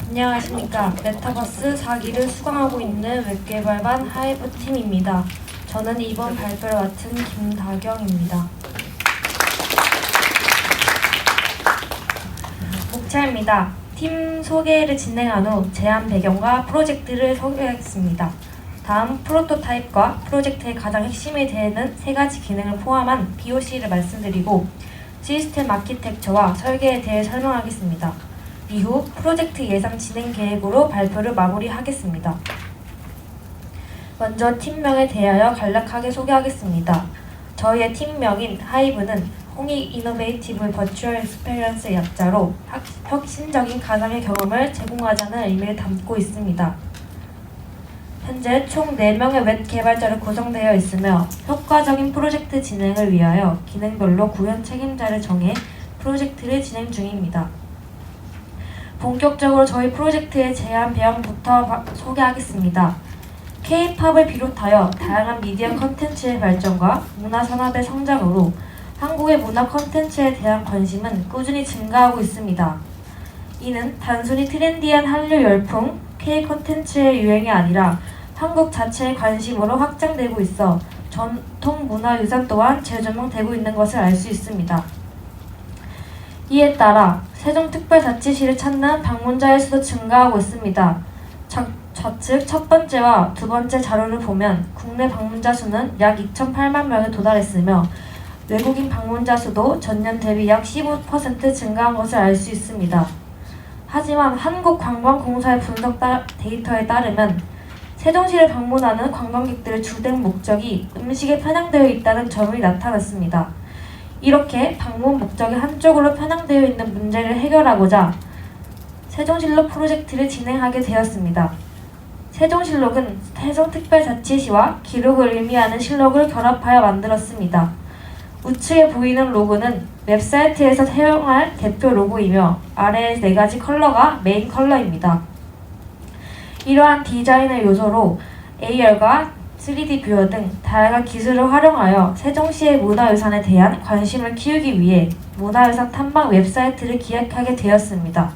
안녕하십니까. 메타버스 4기를 수강하고 있는 웹개발반 하이브 팀입니다. 저는 이번 발표를 맡은 김다경입니다. 목차입니다. 팀 소개를 진행한 후 제안 배경과 프로젝트를 소개하겠습니다. 다음 프로토타입과 프로젝트의 가장 핵심이 되는 세 가지 기능을 포함한 POC를 말씀드리고 시스템 아키텍처와 설계에 대해 설명하겠습니다. 이후 프로젝트 예상 진행 계획으로 발표를 마무리하겠습니다. 먼저 팀명에 대하여 간략하게 소개하겠습니다. 저희의 팀명인 하이브는 홍익 이노베이티브 버추얼 익스페리언스의 약자로 혁신적인 가상의 경험을 제공하자는 의미를 담고 있습니다. 현재 총 4명의 웹 개발자로 구성되어 있으며 효과적인 프로젝트 진행을 위하여 기능별로 구현 책임자를 정해 프로젝트를 진행 중입니다. 본격적으로 저희 프로젝트의 제안 배경부터 소개하겠습니다. K-팝을 비롯하여 다양한 미디어 컨텐츠의 발전과 문화 산업의 성장으로 한국의 문화 컨텐츠에 대한 관심은 꾸준히 증가하고 있습니다. 이는 단순히 트렌디한 한류 열풍, K-컨텐츠의 유행이 아니라 한국 자체의 관심으로 확장되고 있어 전통 문화유산 또한 재조명되고 있는 것을 알 수 있습니다. 이에 따라 세종특별자치시를 찾는 방문자의 수도 증가하고 있습니다. 좌측 첫 번째와 두 번째 자료를 보면 국내 방문자 수는 약 2,008만 명에 도달했으며 외국인 방문자 수도 전년 대비 약 15% 증가한 것을 알 수 있습니다. 하지만 한국관광공사의 분석 데이터에 따르면 세종시를 방문하는 관광객들의 주된 목적이 음식에 편향되어 있다는 점이 나타났습니다. 이렇게 방문 목적이 한쪽으로 편향되어 있는 문제를 해결하고자 세종실록 프로젝트를 진행하게 되었습니다. 세종실록은 세종특별자치시와 기록을 의미하는 실록을 결합하여 만들었습니다. 우측에 보이는 로고는 웹사이트에서 사용할 대표 로고이며 아래의 4가지 컬러가 메인 컬러입니다. 이러한 디자인의 요소로 AR과 3D 뷰어 등 다양한 기술을 활용하여 세종시의 문화유산에 대한 관심을 키우기 위해 문화유산 탐방 웹사이트를 기획하게 되었습니다.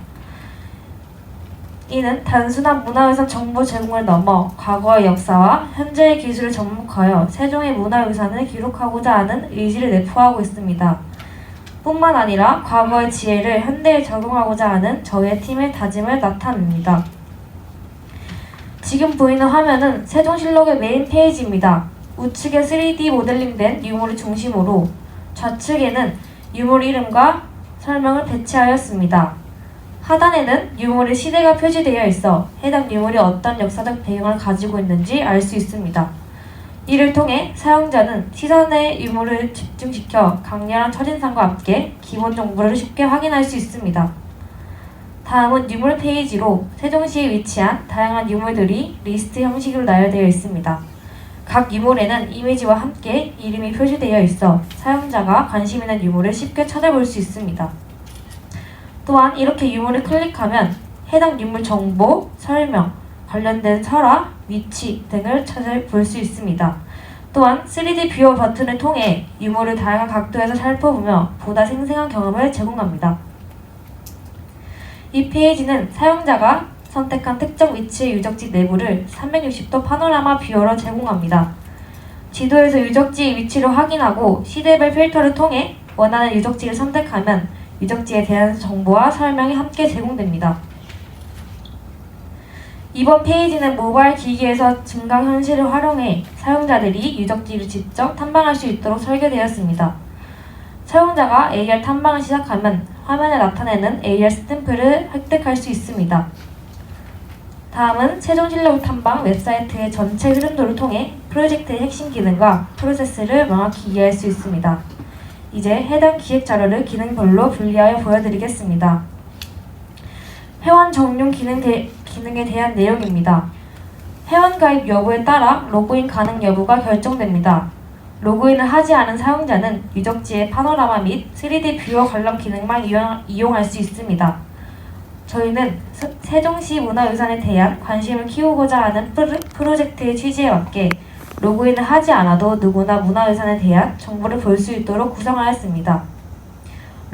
이는 단순한 문화유산 정보 제공을 넘어 과거의 역사와 현재의 기술을 접목하여 세종의 문화유산을 기록하고자 하는 의지를 내포하고 있습니다. 뿐만 아니라 과거의 지혜를 현대에 적용하고자 하는 저희의 팀의 다짐을 나타냅니다. 지금 보이는 화면은 세종실록의 메인 페이지입니다. 우측에 3D 모델링된 유물을 중심으로 좌측에는 유물 이름과 설명을 배치하였습니다. 하단에는 유물의 시대가 표시되어 있어 해당 유물이 어떤 역사적 배경을 가지고 있는지 알 수 있습니다. 이를 통해 사용자는 시선의 유물을 집중시켜 강렬한 첫인상과 함께 기본 정보를 쉽게 확인할 수 있습니다. 다음은 유물 페이지로 세종시에 위치한 다양한 유물들이 리스트 형식으로 나열되어 있습니다. 각 유물에는 이미지와 함께 이름이 표시되어 있어 사용자가 관심 있는 유물을 쉽게 찾아볼 수 있습니다. 또한 이렇게 유물을 클릭하면 해당 유물 정보, 설명, 관련된 설화, 위치 등을 찾아볼 수 있습니다. 또한 3D 뷰어 버튼을 통해 유물을 다양한 각도에서 살펴보며 보다 생생한 경험을 제공합니다. 이 페이지는 사용자가 선택한 특정 위치의 유적지 내부를 360도 파노라마 뷰어로 제공합니다. 지도에서 유적지의 위치를 확인하고 시대별 필터를 통해 원하는 유적지를 선택하면 유적지에 대한 정보와 설명이 함께 제공됩니다. 이번 페이지는 모바일 기기에서 증강현실을 활용해 사용자들이 유적지를 직접 탐방할 수 있도록 설계되었습니다. 사용자가 AR 탐방을 시작하면 화면에 나타내는 AR 스탬프를 획득할 수 있습니다. 다음은 세종실록 탐방 웹사이트의 전체 흐름도를 통해 프로젝트의 핵심 기능과 프로세스를 명확히 이해할 수 있습니다. 이제 해당 기획 자료를 기능별로 분리하여 보여드리겠습니다. 회원 정용 기능에 대한 내용입니다. 회원 가입 여부에 따라 로그인 가능 여부가 결정됩니다. 로그인을 하지 않은 사용자는 유적지의 파노라마 및 3D 뷰어 관람 기능만 이용할 수 있습니다. 저희는 세종시 문화유산에 대한 관심을 키우고자 하는 프로젝트의 취지에 맞게 로그인을 하지 않아도 누구나 문화유산에 대한 정보를 볼 수 있도록 구성하였습니다.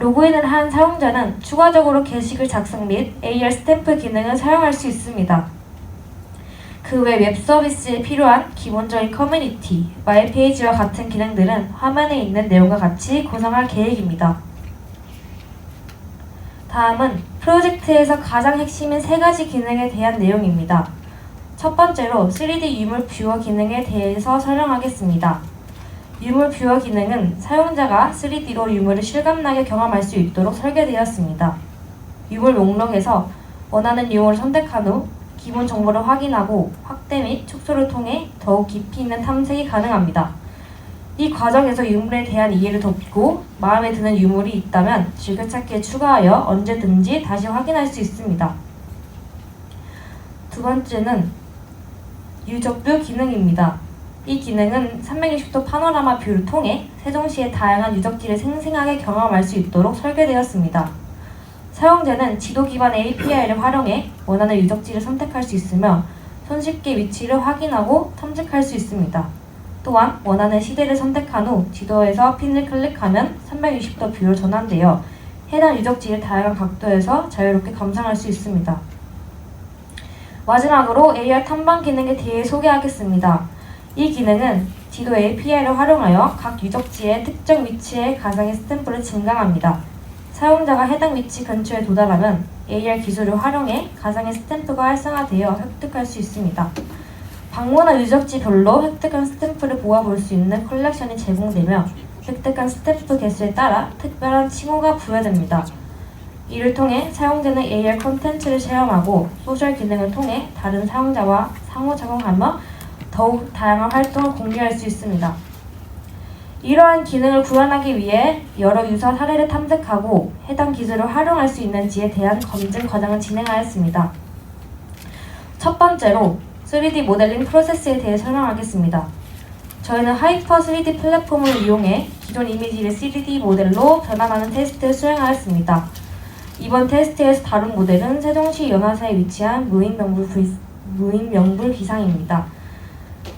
로그인을 한 사용자는 추가적으로 게시글 작성 및 AR 스탬프 기능을 사용할 수 있습니다. 그 외 웹 서비스에 필요한 기본적인 커뮤니티, 마이 페이지와 같은 기능들은 화면에 있는 내용과 같이 구성할 계획입니다. 다음은 프로젝트에서 가장 핵심인 3가지 기능에 대한 내용입니다. 첫 번째로 3D 유물 뷰어 기능에 대해서 설명하겠습니다. 유물 뷰어 기능은 사용자가 3D로 유물을 실감나게 경험할 수 있도록 설계되었습니다. 유물 목록에서 원하는 유물을 선택한 후 기본 정보를 확인하고 확대 및 축소를 통해 더욱 깊이 있는 탐색이 가능합니다. 이 과정에서 유물에 대한 이해를 돕고 마음에 드는 유물이 있다면 즐겨찾기에 추가하여 언제든지 다시 확인할 수 있습니다. 두 번째는 유적뷰 기능입니다. 이 기능은 360도 파노라마 뷰를 통해 세종시의 다양한 유적지를 생생하게 경험할 수 있도록 설계되었습니다. 사용자는 지도 기반 API를 활용해 원하는 유적지를 선택할 수 있으며 손쉽게 위치를 확인하고 탐색할 수 있습니다. 또한 원하는 시대를 선택한 후 지도에서 핀을 클릭하면 360도 뷰로 전환되어 해당 유적지를 다양한 각도에서 자유롭게 감상할 수 있습니다. 마지막으로 AR 탐방 기능에 대해 소개하겠습니다. 이 기능은 지도 API를 활용하여 각 유적지의 특정 위치에 가상의 스탬프를 증강합니다. 사용자가 해당 위치 근처에 도달하면 AR 기술을 활용해 가상의 스탬프가 활성화되어 획득할 수 있습니다. 방문한 유적지별로 획득한 스탬프를 모아볼 수 있는 컬렉션이 제공되며 획득한 스탬프 개수에 따라 특별한 칭호가 부여됩니다. 이를 통해 사용자는 AR 콘텐츠를 체험하고 소셜 기능을 통해 다른 사용자와 상호작용하며 더욱 다양한 활동을 공유할 수 있습니다. 이러한 기능을 구현하기 위해 여러 유사 사례를 탐색하고 해당 기술을 활용할 수 있는지에 대한 검증 과정을 진행하였습니다. 첫 번째로 3D 모델링 프로세스에 대해 설명하겠습니다. 저희는 하이퍼 3D 플랫폼을 이용해 기존 이미지를 3D 모델로 변환하는 테스트를 수행하였습니다. 이번 테스트에서 다룬 모델은 세종시 연화사에 위치한 무인명불 기상입니다.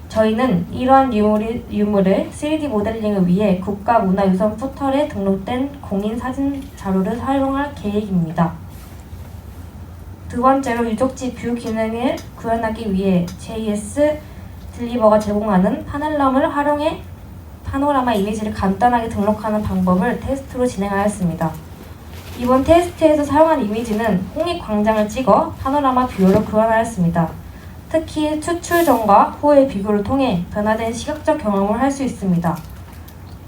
저희는 이러한 유물을 3D 모델링을 위해 국가문화유산 포털에 등록된 공인 사진 자료를 사용할 계획입니다. 두 번째로 유적지 뷰 기능을 구현하기 위해 JS 딜리버가 제공하는 파넬럼을 활용해 파노라마 이미지를 간단하게 등록하는 방법을 테스트로 진행하였습니다. 이번 테스트에서 사용한 이미지는 홍익광장을 찍어 파노라마 뷰어로 구현하였습니다. 특히 추출 전과 후의 비교를 통해 변화된 시각적 경험을 할 수 있습니다.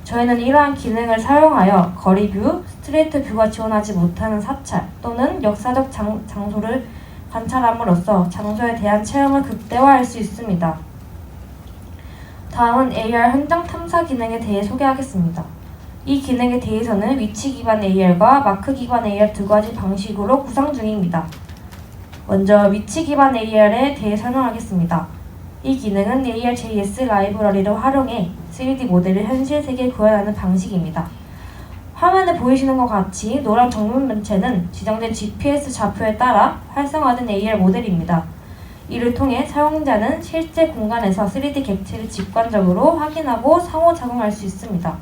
저희는 이러한 기능을 사용하여 거리 뷰, 스트레이트 뷰가 지원하지 못하는 사찰 또는 역사적 장소를 관찰함으로써 장소에 대한 체험을 극대화할 수 있습니다. 다음은 AR 현장 탐사 기능에 대해 소개하겠습니다. 이 기능에 대해서는 위치 기반 AR과 마크 기반 AR 두 가지 방식으로 구상 중입니다. 먼저 위치 기반 AR에 대해 설명하겠습니다. 이 기능은 ARJS 라이브러리를 활용해 3D 모델을 현실 세계에 구현하는 방식입니다. 화면에 보이시는 것 같이 노란 정면 면체는 지정된 GPS 좌표에 따라 활성화된 AR 모델입니다. 이를 통해 사용자는 실제 공간에서 3D 객체를 직관적으로 확인하고 상호작용할 수 있습니다.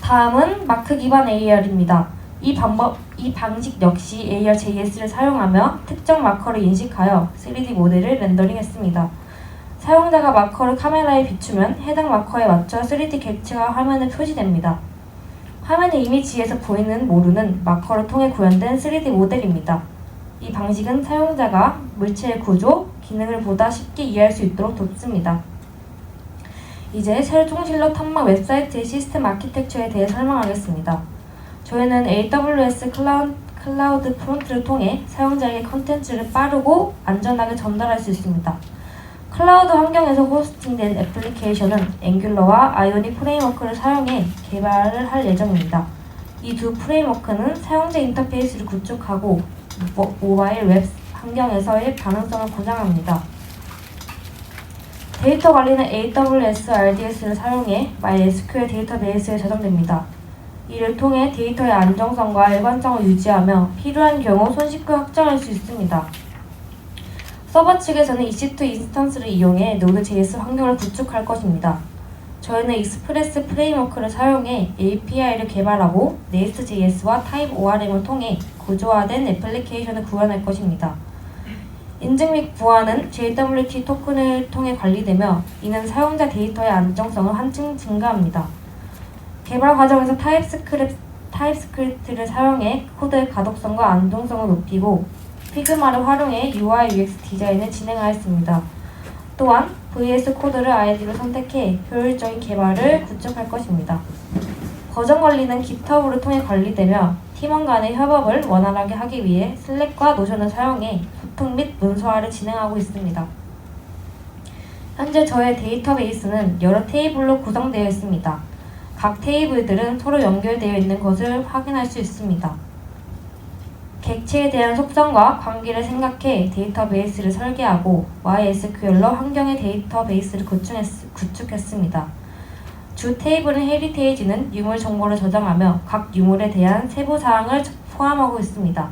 다음은 마크 기반 AR입니다. 이 방식 역시 ARJS를 사용하며 특정 마커를 인식하여 3D 모델을 렌더링했습니다. 사용자가 마커를 카메라에 비추면 해당 마커에 맞춰 3D 객체가 화면에 표시됩니다. 화면의 이미지에서 보이는 모루는 마커를 통해 구현된 3D 모델입니다. 이 방식은 사용자가 물체의 구조, 기능을 보다 쉽게 이해할 수 있도록 돕습니다. 이제 세종실록 탐방 웹사이트의 시스템 아키텍처에 대해 설명하겠습니다. 저희는 AWS 클라우드 프론트를 통해 사용자에게 컨텐츠를 빠르고 안전하게 전달할 수 있습니다. 클라우드 환경에서 호스팅된 애플리케이션은 앵귤러와 아이오닉 프레임워크를 사용해 개발을 할 예정입니다. 이 두 프레임워크는 사용자 인터페이스를 구축하고 모바일 웹 환경에서의 가능성을 보장합니다. 데이터 관리는 AWS RDS를 사용해 MySQL 데이터베이스에 저장됩니다. 이를 통해 데이터의 안정성과 일관성을 유지하며 필요한 경우 손쉽게 확장할 수 있습니다. 서버 측에서는 EC2 인스턴스를 이용해 Node.js 환경을 구축할 것입니다. 저희는 익스프레스 프레임워크를 사용해 API를 개발하고 Nest.js와 타입 ORM을 통해 구조화된 애플리케이션을 구현할 것입니다. 인증 및 구화는 JWT 토큰을 통해 관리되며 이는 사용자 데이터의 안정성을 한층 증가합니다. 개발 과정에서 타입스크립트를 사용해 코드의 가독성과 안정성을 높이고 피그마를 활용해 UI UX 디자인을 진행하였습니다. 또한 VS 코드를 아이디로 선택해 효율적인 개발을 구축할 것입니다. 버전 관리는 GitHub을 통해 관리되며 팀원 간의 협업을 원활하게 하기 위해 슬랙과 노션을 사용해 소통 및 문서화를 진행하고 있습니다. 현재 저의 데이터베이스는 여러 테이블로 구성되어 있습니다. 각 테이블들은 서로 연결되어 있는 것을 확인할 수 있습니다. 객체에 대한 속성과 관계를 생각해 데이터베이스를 설계하고 MySQL로 환경의 데이터베이스를 구축했습니다. 주 테이블은 헤리테이지는 유물 정보를 저장하며 각 유물에 대한 세부 사항을 포함하고 있습니다.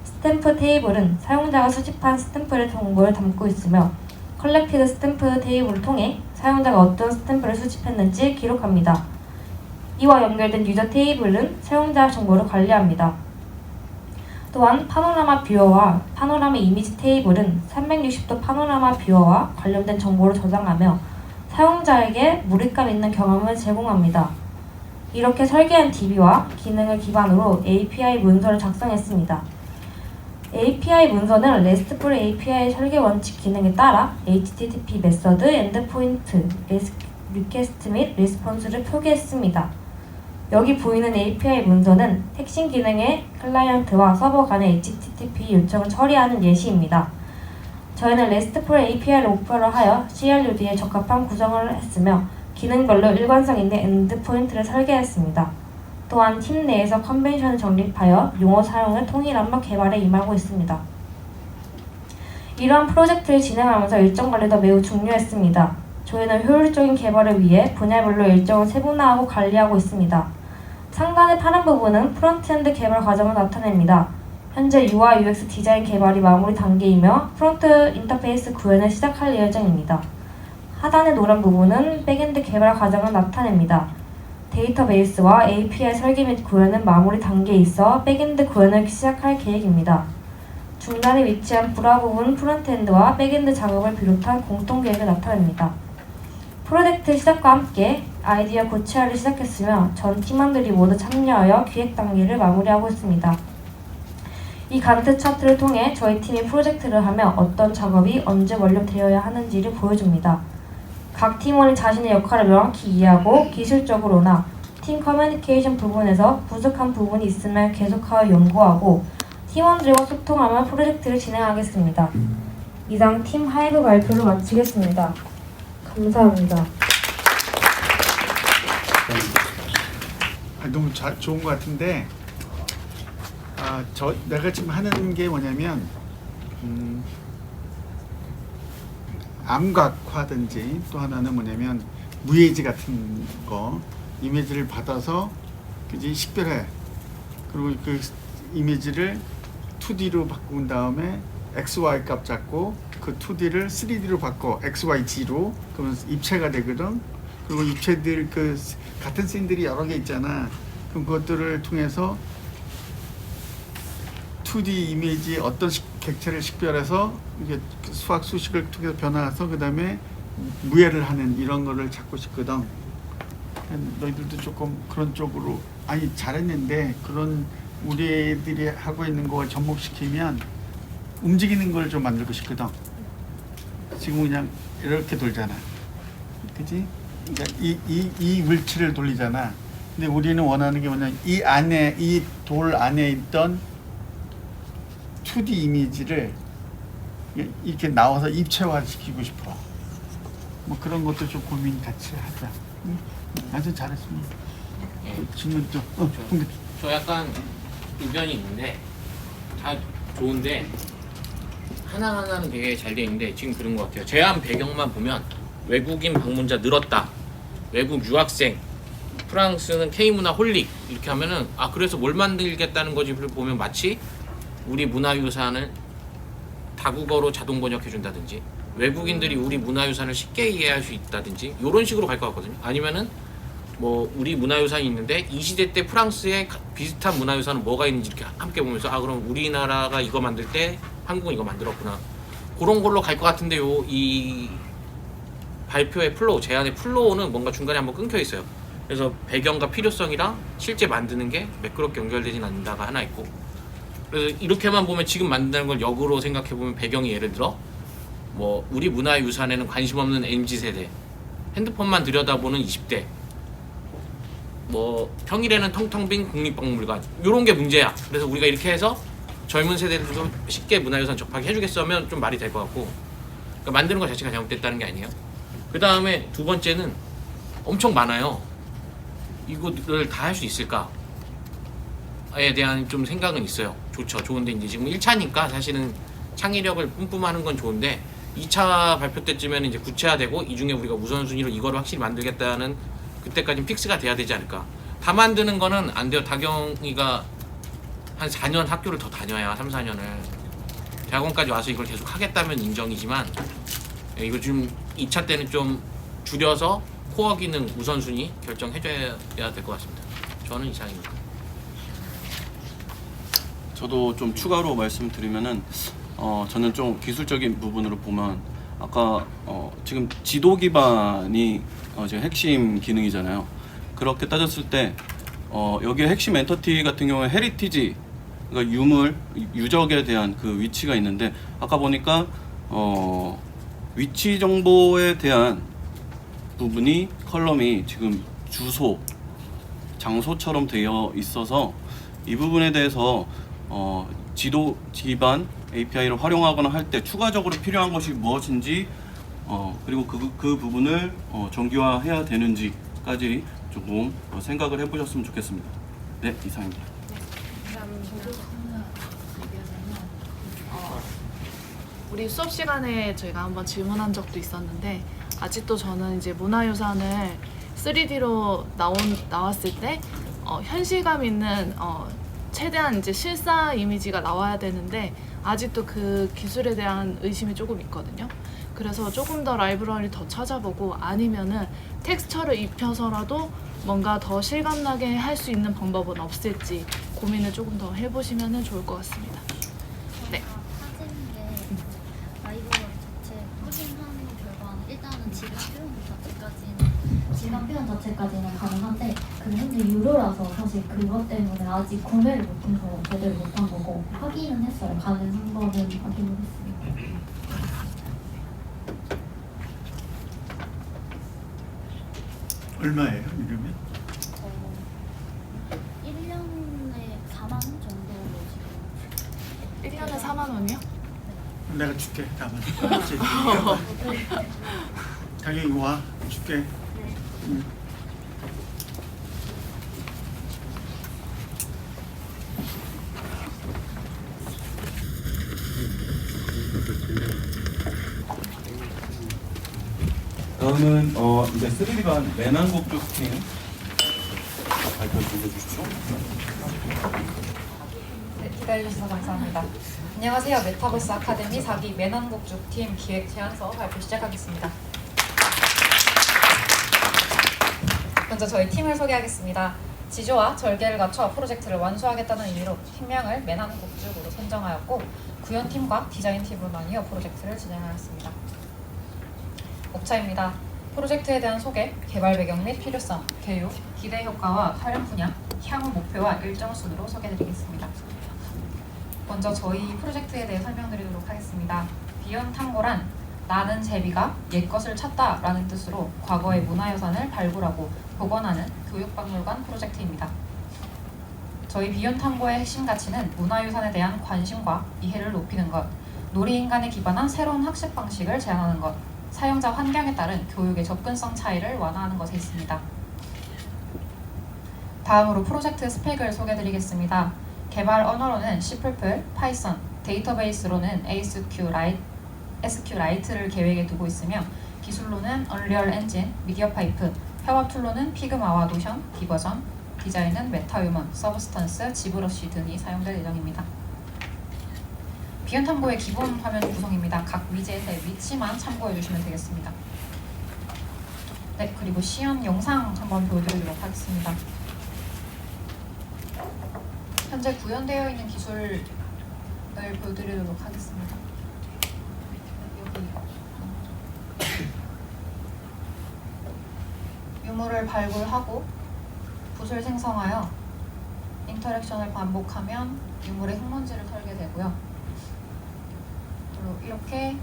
스탬프 테이블은 사용자가 수집한 스탬프의 정보를 담고 있으며 컬렉티드 스탬프 테이블을 통해 사용자가 어떤 스탬프를 수집했는지 기록합니다. 이와 연결된 유저 테이블은 사용자 정보를 관리합니다. 또한 파노라마 뷰어와 파노라마 이미지 테이블은 360도 파노라마 뷰어와 관련된 정보를 저장하며 사용자에게 몰입감 있는 경험을 제공합니다. 이렇게 설계한 DB와 기능을 기반으로 API 문서를 작성했습니다. API 문서는 RESTful API 설계 원칙 기능에 따라 HTTP 메서드, 엔드포인트, 리퀘스트 및 리스폰스를 표기했습니다. 여기 보이는 API 문서는 핵심 기능의 클라이언트와 서버 간의 HTTP 요청을 처리하는 예시입니다. 저희는 RESTful API를 목표로 하여 CRUD에 적합한 구성을 했으며 기능별로 일관성 있는 엔드포인트를 설계했습니다. 또한 팀 내에서 컨벤션을 정립하여 용어 사용을 통일하며 개발에 임하고 있습니다. 이러한 프로젝트를 진행하면서 일정 관리도 매우 중요했습니다. 저희는 효율적인 개발을 위해 분야별로 일정을 세분화하고 관리하고 있습니다. 상단의 파란 부분은 프론트엔드 개발 과정을 나타냅니다. 현재 UI UX 디자인 개발이 마무리 단계이며 프론트 인터페이스 구현을 시작할 예정입니다. 하단의 노란 부분은 백엔드 개발 과정을 나타냅니다. 데이터베이스와 API 설계 및 구현은 마무리 단계에 있어 백엔드 구현을 시작할 계획입니다. 중간에 위치한 브라 부분 프론트엔드와 백엔드 작업을 비롯한 공통 계획을 나타냅니다. 프로젝트 시작과 함께 아이디어 고치화를 시작했으며 전 팀원들이 모두 참여하여 기획 단계를 마무리하고 있습니다. 이 간트 차트를 통해 저희 팀이 프로젝트를 하며 어떤 작업이 언제 완료되어야 하는지를 보여줍니다. 각 팀원이 자신의 역할을 명확히 이해하고 기술적으로나 팀 커뮤니케이션 부분에서 부족한 부분이 있으면 계속하여 연구하고 팀원들과 소통하며 프로젝트를 진행하겠습니다. 이상 팀 하이브 발표를 마치겠습니다. 감사합니다. 너무 좋은 것 같은데 내가 지금 하는 게 뭐냐면 암각화든지 또 하나는 뭐냐면 무예지 같은 거 이미지를 받아서 그지 식별해. 그리고 그 이미지를 2D로 바꾼 다음에 XY 값 잡고 그 2D를 3D로 바꿔 XYG로 그러면 입체가 되거든. 그리고 입체들 그 같은 씬들이 여러 개 있잖아. 그럼 그것들을 통해서 2D 이미지 어떤 객체를 식별해서 이게 수학 수식을 통해서 변화해서 그 다음에 무예를 하는 이런 거를 찾고 싶거든. 너희들도 조금 그런 쪽으로 아니 잘했는데 그런 우리 애들이 하고 있는 거 접목시키면 움직이는 걸 좀 만들고 싶거든. 지금 그냥 이렇게 돌잖아. 그치? 그러니까 이 물체를 돌리잖아. 근데 우리는 원하는 게 뭐냐면 이 안에 이 돌 안에 있던 2D 이미지를 이렇게 나와서 입체화 시키고 싶어. 뭐 그런 것도 좀 고민 같이 하자. 응? 아주 잘했습니다. 질문 좀. 저 약간 의견이 있는데 다 좋은데 하나하나는 되게 잘 돼 있는데 지금 그런 것 같아요. 제안 배경만 보면 외국인 방문자 늘었다. 외국 유학생. 프랑스는 K문화 홀릭. 이렇게 하면은 그래서 뭘 만들겠다는 거지 보면 마치 우리 문화유산을 다국어로 자동 번역해 준다든지 외국인들이 우리 문화유산을 쉽게 이해할 수 있다든지 이런 식으로 갈 것 같거든요. 아니면은 뭐 우리 문화유산이 있는데 이 시대 때 프랑스에 비슷한 문화유산은 뭐가 있는지 이렇게 함께 보면서 아 그럼 우리나라가 이거 만들 때 한국은 이거 만들었구나 그런 걸로 갈 것 같은데요. 이 발표의 플로우, 제안의 플로우는 뭔가 중간에 한번 끊겨 있어요. 그래서 배경과 필요성이랑 실제 만드는 게 매끄럽게 연결되진 않는다가 하나 있고, 그래서 이렇게만 보면 지금 만드는 걸 역으로 생각해 보면 배경이 예를 들어 뭐 우리 문화유산에는 관심 없는 MZ세대, 핸드폰만 들여다보는 20대, 뭐 평일에는 텅텅 빈 국립박물관 이런 게 문제야. 그래서 우리가 이렇게 해서 젊은 세대들도 쉽게 문화유산 접하게 해주겠으면 좀 말이 될 것 같고, 그러니까 만드는 것 자체가 잘못됐다는 게 아니에요. 그 다음에 두 번째는 엄청 많아요. 이거를 다 할 수 있을까에 대한 좀 생각은 있어요. 좋죠. 좋은데 이제 지금 1차니까 사실은 창의력을 뿜뿜하는 건 좋은데 2차 발표 때쯤에는 이제 구체화되고 이 중에 우리가 우선순위로 이거를 확실히 만들겠다는 그때까지는 픽스가 돼야 되지 않을까. 다 만드는 거는 안 돼요. 다경이가 한 4년 학교를 더 다녀야 3, 4년을 대학원까지 와서 이걸 계속 하겠다면 인정이지만 이거 지금 2차 때는 좀 줄여서 코어 기능 우선순위 결정해줘야 될 것 같습니다. 저는 이상입니다. 저도 좀 추가로 말씀드리면은 저는 좀 기술적인 부분으로 보면 아까 지금 지도 기반이 지금 핵심 기능이잖아요. 그렇게 따졌을 때 여기에 핵심 엔터티 같은 경우에 헤리티지, 그러니까 유물, 유적에 대한 그 위치가 있는데 아까 보니까 위치 정보에 대한 부분이 컬럼이 지금 주소, 장소처럼 되어 있어서 이 부분에 대해서 지도 기반 API를 활용하거나 할 때 추가적으로 필요한 것이 무엇인지 그리고 그 부분을 정교화해야 되는지까지 조금 생각을 해보셨으면 좋겠습니다. 네, 이상입니다. 우리 수업 시간에 저희가 한번 질문한 적도 있었는데 아직도 저는 이제 문화유산을 3D로 나왔을 때 현실감 있는 최대한 이제 실사 이미지가 나와야 되는데 아직도 그 기술에 대한 의심이 조금 있거든요. 그래서 조금 더 라이브러리 더 찾아보고 아니면은 텍스처를 입혀서라도 뭔가 더 실감나게 할 수 있는 방법은 없을지 고민을 조금 더 해보시면 좋을 것 같습니다. 네. 사진인데 라이브러리 자체 확인한 결과는 일단은 질감 표현 자체까지는 가능한데 근데 현재 유료라서 사실 그것 때문에 아직 구매를 못해서 제대로 못한 거고 확인은 했어요. 가능한 거는 확인을 했습니다. 얼마예요, 이러면? 1년에 4만 원 정도로 지금 1년에 4만 원이요? 내가 줄게, 다만. 당연히 와, 줄게. 다음은 이제 3D반 매난국 쪽 팀 발표 좀 해주십시오. 네, 기다려주셔서 감사합니다. 안녕하세요. 메타버스 아카데미 4기 매난국주팀 기획 제안서 발표 시작하겠습니다. 먼저 저희 팀을 소개하겠습니다. 지조와 절개를 갖춰 프로젝트를 완수하겠다는 의미로 팀명을 매난국죽으로 선정하였고 구현팀과 디자인팀으로 나뉘어 프로젝트를 진행하였습니다. 목차입니다. 프로젝트에 대한 소개, 개발 배경 및 필요성, 교육, 기대 효과와 활용 분야, 향후 목표와 일정 순으로 소개해드리겠습니다. 먼저 저희 프로젝트에 대해 설명드리도록 하겠습니다. 비연 탐고란 나는 제비가 옛것을 찾다 라는 뜻으로 과거의 문화유산을 발굴하고 복원하는 교육박물관 프로젝트입니다. 저희 비연 탐고의 핵심 가치는 문화유산에 대한 관심과 이해를 높이는 것, 놀이인간에 기반한 새로운 학습 방식을 제안하는 것, 사용자 환경에 따른 교육의 접근성 차이를 완화하는 것에 있습니다. 다음으로 프로젝트 스펙을 소개해드리겠습니다. 개발 언어로는 C++, 파이썬, 데이터베이스로는 SQLite를 계획에 두고 있으며 기술로는 언리얼 엔진, 미디어 파이프, 협업 툴로는 피그마와 노션, 디버전, 디자인은 메타휴먼, 서브스턴스, 지브러쉬 등이 사용될 예정입니다. 비연 탐구의 기본 화면 구성입니다. 각 위젯의 위치만 참고해 주시면 되겠습니다. 네, 그리고 시연 영상 한번 보여드리도록 하겠습니다. 현재 구현되어 있는 기술을 보여드리도록 하겠습니다. 여기 유물을 발굴하고 붓을 생성하여 인터랙션을 반복하면 유물의 흙먼지를 털게 되고요. 그리고 이렇게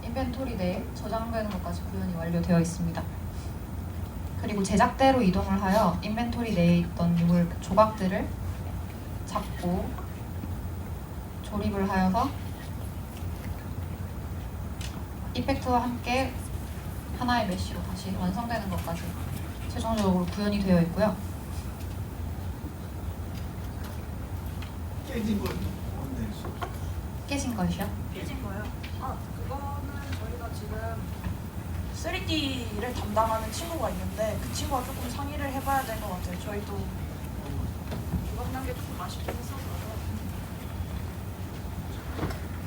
인벤토리 내에 저장되는 것까지 구현이 완료되어 있습니다. 그리고 제작대로 이동을 하여 인벤토리 내에 있던 유물 조각들을 잡고 조립을 하여서 이펙트와 함께 하나의 메쉬로 다시 완성되는 것까지 최종적으로 구현이 되어 있고요. 깨진 건 뭔데? 깨진 것이요? 깨진 거요? 아, 그거는 저희가 지금 3D를 담당하는 친구가 있는데 그 친구와 조금 상의를 해봐야 될 것 같아요. 저희도 조각난 게 조금 아쉽긴 했어서.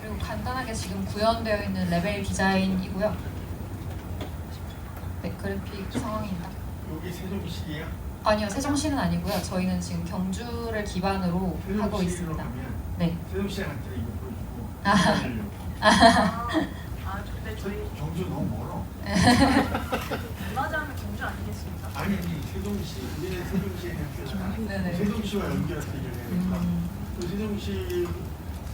그리고 간단하게 지금 구현되어 있는 레벨 디자인이고요. 네, 그래픽 상황입니다. 여기 세종시예요? 아니요, 세종시는 아니고요. 저희는 지금 경주를 기반으로 하고 세종시로 있습니다. 가면 네. 세종시한테 이거 보여주고 아. 하려고. 근데 저희 경주 너무 멀어. 문화자는 경주 아니겠습니까? 아니 세종시 우리는 세종시에 했잖아. 네네. 세종시와 연결해서 일을 해니까 또 세종시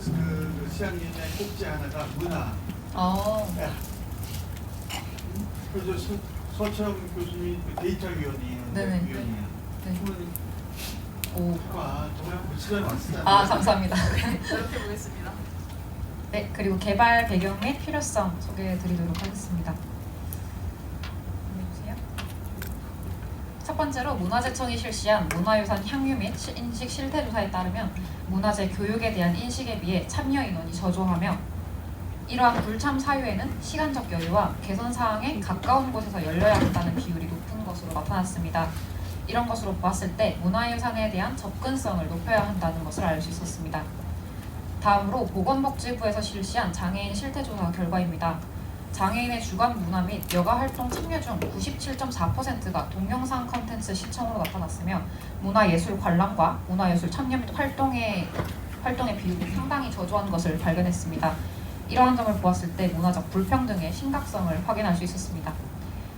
그 시장님의 꼭지 하나가 문화. 그래서 서철 교수님 그 데이터위원이에요. 네네. 위원이에요. 네. 그러면 오. 와 정말 시간이 왔었잖아. 아, 감사합니다. 이렇게 보겠습니다. 네, 그리고 개발 배경 및 필요성 소개해드리도록 하겠습니다. 보세요. 첫 번째로 문화재청이 실시한 문화유산 향유 및 인식 실태 조사에 따르면 문화재 교육에 대한 인식에 비해 참여 인원이 저조하며 이러한 불참 사유에는 시간적 여유와 개선 사항에 가까운 곳에서 열려야 한다는 비율이 높은 것으로 나타났습니다. 이런 것으로 보았을 때 문화유산에 대한 접근성을 높여야 한다는 것을 알 수 있었습니다. 다음으로 보건복지부에서 실시한 장애인 실태조사 결과입니다. 장애인의 주간 문화 및 여가활동 참여 중 97.4%가 동영상 컨텐츠 시청으로 나타났으며 문화예술 관람과 문화예술 참여 및 활동의 비율이 상당히 저조한 것을 발견했습니다. 이러한 점을 보았을 때 문화적 불평등의 심각성을 확인할 수 있었습니다.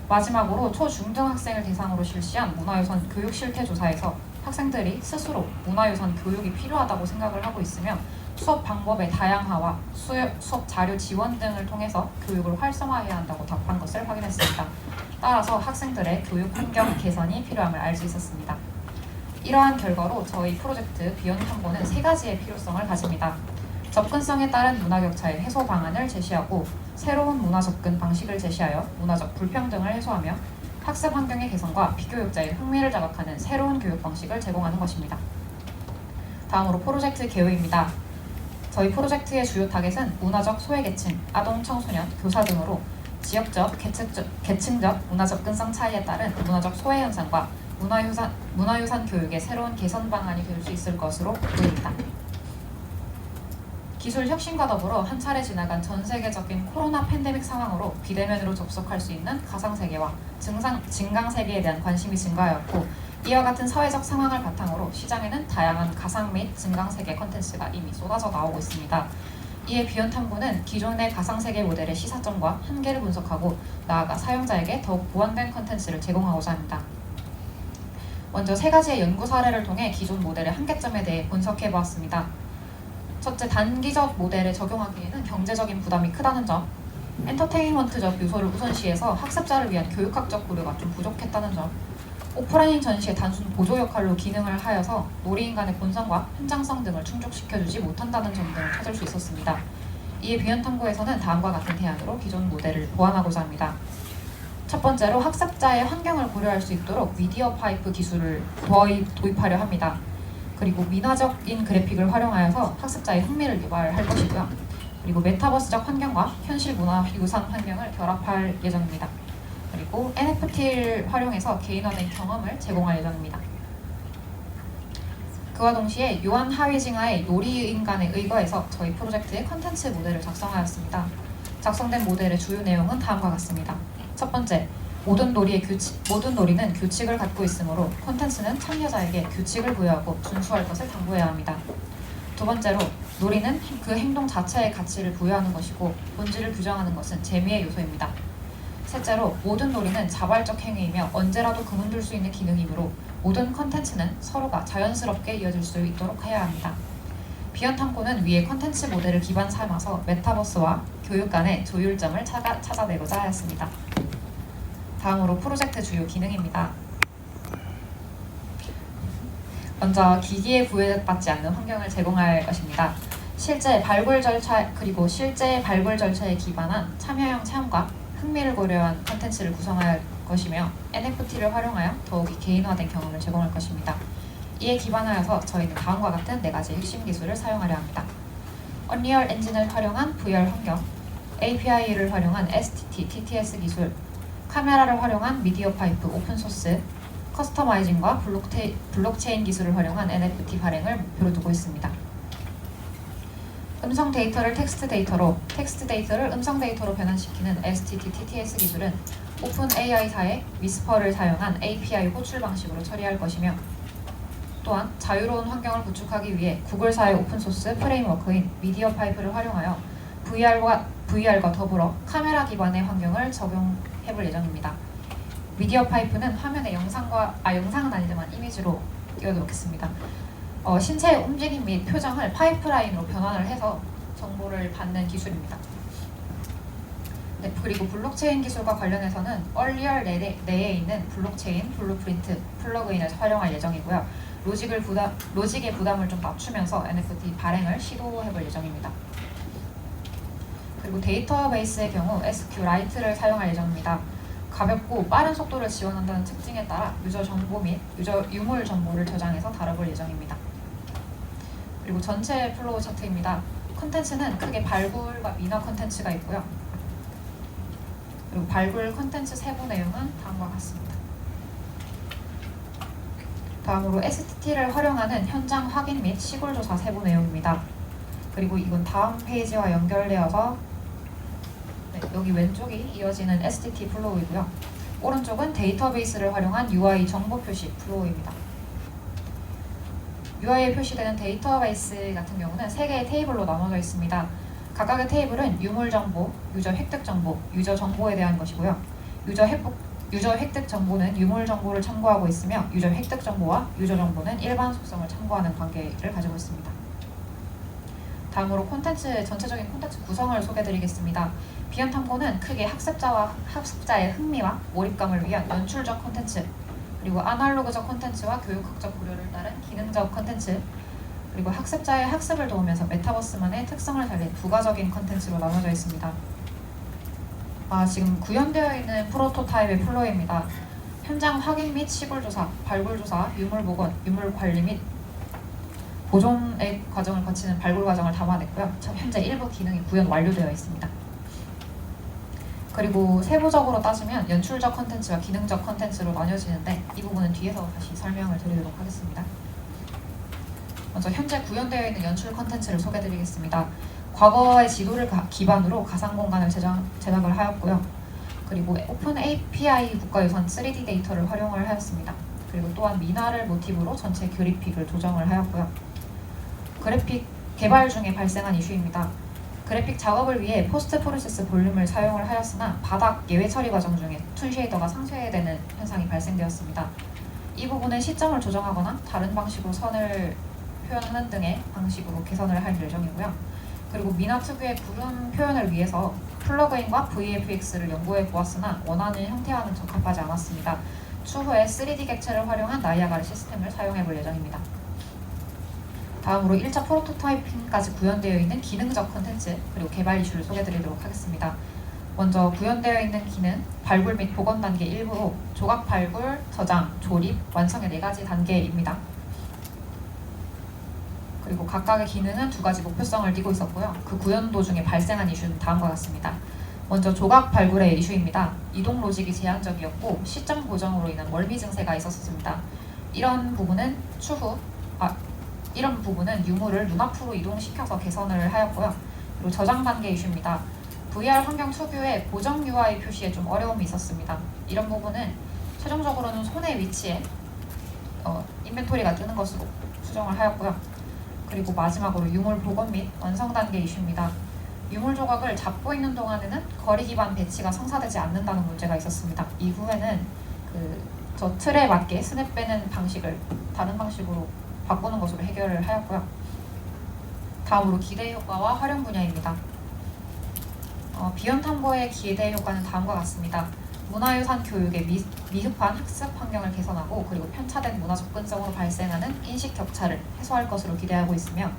마지막으로 초중등 학생을 대상으로 실시한 문화유산 교육 실태조사에서 학생들이 스스로 문화유산 교육이 필요하다고 생각을 하고 있으며 수업 방법의 다양화와 수업 자료 지원 등을 통해서 교육을 활성화해야 한다고 답한 것을 확인했습니다. 따라서 학생들의 교육 환경 개선이 필요함을 알 수 있었습니다. 이러한 결과로 저희 프로젝트 비연 탐구는 3가지의 필요성을 가집니다. 접근성에 따른 문화 격차의 해소 방안을 제시하고 새로운 문화 접근 방식을 제시하여 문화적 불평등을 해소하며 학습 환경의 개선과 비교육자의 흥미를 자극하는 새로운 교육 방식을 제공하는 것입니다. 다음으로 프로젝트 개요입니다. 저희 프로젝트의 주요 타겟은 문화적 소외계층, 아동, 청소년, 교사 등으로 지역적, 계층적 문화 접근성 차이에 따른 문화적 소외 현상과 문화유산 교육의 새로운 개선 방안이 될 수 있을 것으로 보입니다. 기술 혁신과 더불어 한 차례 지나간 전 세계적인 코로나 팬데믹 상황으로 비대면으로 접속할 수 있는 가상세계와 증강세계에 대한 관심이 증가하였고 이와 같은 사회적 상황을 바탕으로 시장에는 다양한 가상 및 증강세계 콘텐츠가 이미 쏟아져 나오고 있습니다. 이에 비연 탐구는 기존의 가상세계 모델의 시사점과 한계를 분석하고 나아가 사용자에게 더욱 보완된 콘텐츠를 제공하고자 합니다. 먼저 3가지의 연구 사례를 통해 기존 모델의 한계점에 대해 분석해보았습니다. 첫째, 단기적 모델에 적용하기에는 경제적인 부담이 크다는 점, 엔터테인먼트적 요소를 우선시해서 학습자를 위한 교육학적 고려가 좀 부족했다는 점, 오프라인 전시의 단순 보조 역할로 기능을 하여서 놀이인간의 본성과 현장성 등을 충족시켜주지 못한다는 점 등을 찾을 수 있었습니다. 이에 비연 탐구에서는 다음과 같은 대안으로 기존 모델을 보완하고자 합니다. 첫 번째로 학습자의 환경을 고려할 수 있도록 미디어 파이프 기술을 도입하려 합니다. 그리고 민화적인 그래픽을 활용하여서 학습자의 흥미를 유발할 것이고요. 그리고 메타버스적 환경과 현실 문화 유산 환경을 결합할 예정입니다. 그리고 NFT를 활용해서 개인화된 경험을 제공할 예정입니다. 그와 동시에 요한 하위징하의 놀이인간에 의거해서 저희 프로젝트의 컨텐츠 모델을 작성하였습니다. 작성된 모델의 주요 내용은 다음과 같습니다. 첫 번째, 모든 놀이는 규칙을 갖고 있으므로 콘텐츠는 참여자에게 규칙을 부여하고 준수할 것을 당부해야 합니다. 두 번째로, 놀이는 그 행동 자체의 가치를 부여하는 것이고 본질을 규정하는 것은 재미의 요소입니다. 셋째로, 모든 놀이는 자발적 행위이며 언제라도 그만둘 수 있는 기능이므로 모든 콘텐츠는 서로가 자연스럽게 이어질 수 있도록 해야 합니다. 비언탐구는 위의 콘텐츠 모델을 기반 삼아서 메타버스와 교육 간의 조율점을 찾아내고자 하였습니다. 다음으로 프로젝트 주요 기능입니다. 먼저 기기에 부여받지 않는 환경을 제공할 것입니다. 실제 발굴 절차에 기반한 참여형 체험과 흥미를 고려한 콘텐츠를 구성할 것이며 NFT를 활용하여 더욱이 개인화된 경험을 제공할 것입니다. 이에 기반하여서 저희는 다음과 같은 4가지 핵심 기술을 사용하려 합니다. 언리얼 엔진을 활용한 VR 환경, API를 활용한 STT, TTS 기술, 카메라를 활용한 미디어 파이프, 오픈소스, 커스터마이징과 블록체인 기술을 활용한 NFT 발행을 목표로 두고 있습니다. 음성 데이터를 텍스트 데이터로, 텍스트 데이터를 음성 데이터로 변환시키는 STT, TTS 기술은 오픈 AI사의 위스퍼를 사용한 API 호출 방식으로 처리할 것이며 또한 자유로운 환경을 구축하기 위해 구글사의 오픈소스 프레임워크인 미디어 파이프를 활용하여 VR과 더불어 카메라 기반의 환경을 적용해볼 예정입니다. 미디어 파이프는 화면에 영상은 아니지만 이미지로 띄워놓겠습니다. 신체의 움직임 및 표정을 파이프라인으로 변환을 해서 정보를 받는 기술입니다. 네, 그리고 블록체인 기술과 관련해서는 얼리얼 내에 있는 블록체인, 블루프린트, 플러그인을 활용할 예정이고요. 로직의 부담을 좀 낮추면서 NFT 발행을 시도해볼 예정입니다. 그리고 데이터베이스의 경우 SQLite를 사용할 예정입니다. 가볍고 빠른 속도를 지원한다는 특징에 따라 유저 정보 및 유물 정보를 저장해서 다뤄볼 예정입니다. 그리고 전체 플로우 차트입니다. 콘텐츠는 크게 발굴과 민화 콘텐츠가 있고요. 그리고 발굴 콘텐츠 세부 내용은 다음과 같습니다. 다음으로 STT를 활용하는 현장 확인 및 시골 조사 세부 내용입니다. 그리고 이건 다음 페이지와 연결되어서 여기 왼쪽이 이어지는 STT 플로우이고요. 오른쪽은 데이터베이스를 활용한 UI 정보 표시 플로우입니다. UI에 표시되는 데이터베이스 같은 경우는 3개의 테이블로 나눠져 있습니다. 각각의 테이블은 유물 정보, 유저 획득 정보, 유저 정보에 대한 것이고요. 유저 획득 정보는 유물 정보를 참고하고 있으며 유저 획득 정보와 유저 정보는 일반 속성을 참고하는 관계를 가지고 있습니다. 다음으로 전체적인 콘텐츠 구성을 소개해드리겠습니다. 비언탐구는 크게 학습자의 흥미와 몰입감을 위한 연출적 콘텐츠, 그리고 아날로그적 콘텐츠와 교육학적 고려를 따른 기능적 콘텐츠, 그리고 학습자의 학습을 도우면서 메타버스만의 특성을 살린 부가적인 콘텐츠로 나눠져 있습니다. 지금 구현되어 있는 프로토타입의 플로우입니다. 현장 확인 및 시골조사, 발굴조사, 유물 복원, 유물 관리 및 보존의 과정을 거치는 발굴 과정을 담아냈고요. 현재 일부 기능이 구현 완료되어 있습니다. 그리고 세부적으로 따지면 연출적 콘텐츠와 기능적 콘텐츠로 나뉘어지는데 이 부분은 뒤에서 다시 설명을 드리도록 하겠습니다. 먼저 현재 구현되어 있는 연출 콘텐츠를 소개해드리겠습니다. 과거의 지도를 기반으로 가상 공간을 제작을 하였고요. 그리고 오픈 API 국가유산 3D 데이터를 활용을 하였습니다. 그리고 또한 민화를 모티브로 전체 그래픽을 조정을 하였고요. 그래픽 개발 중에 발생한 이슈입니다. 그래픽 작업을 위해 포스트 프로세스 볼륨을 사용을 하였으나 바닥 예외 처리 과정 중에 툰 쉐이더가 상쇄되는 현상이 발생되었습니다. 이 부분은 시점을 조정하거나 다른 방식으로 선을 표현하는 등의 방식으로 개선을 할 예정이고요. 그리고 민화 특유의 구름 표현을 위해서 플러그인과 VFX를 연구해 보았으나 원하는 형태와는 적합하지 않았습니다. 추후에 3D 객체를 활용한 나이아가라 시스템을 사용해 볼 예정입니다. 다음으로 1차 프로토타이핑까지 구현되어 있는 기능적 콘텐츠 그리고 개발 이슈를 소개해드리도록 하겠습니다. 먼저 구현되어 있는 기능, 발굴 및 복원 단계 1부로 조각 발굴, 저장, 조립, 완성의 4가지 단계입니다. 그리고 각각의 기능은 2가지 목표성을 띠고 있었고요. 그 구현 도중에 발생한 이슈는 다음과 같습니다. 먼저 조각 발굴의 이슈입니다. 이동 로직이 제한적이었고 시점 고정으로 인한 멀미 증세가 있었습니다. 이런 부분은 이런 부분은 유무를 눈앞으로 이동시켜서 개선을 하였고요. 그리고 저장 단계 이슈입니다. VR 환경 특유의 고정 UI 표시에 좀 어려움이 있었습니다. 이런 부분은 최종적으로는 손의 위치에 인벤토리가 뜨는 것으로 수정을 하였고요. 그리고 마지막으로 유물 복원 및 완성 단계 이슈입니다. 유물 조각을 잡고 있는 동안에는 거리 기반 배치가 성사되지 않는다는 문제가 있었습니다. 이후에는 저 틀에 맞게 스냅 빼는 방식을 다른 방식으로 바꾸는 것으로 해결을 하였고요. 다음으로 기대 효과와 활용 분야입니다. 비연 탐구의 기대 효과는 다음과 같습니다. 문화유산 교육의 미흡한 학습 환경을 개선하고 그리고 편차된 문화 접근성으로 발생하는 인식 격차를 해소할 것으로 기대하고 있으며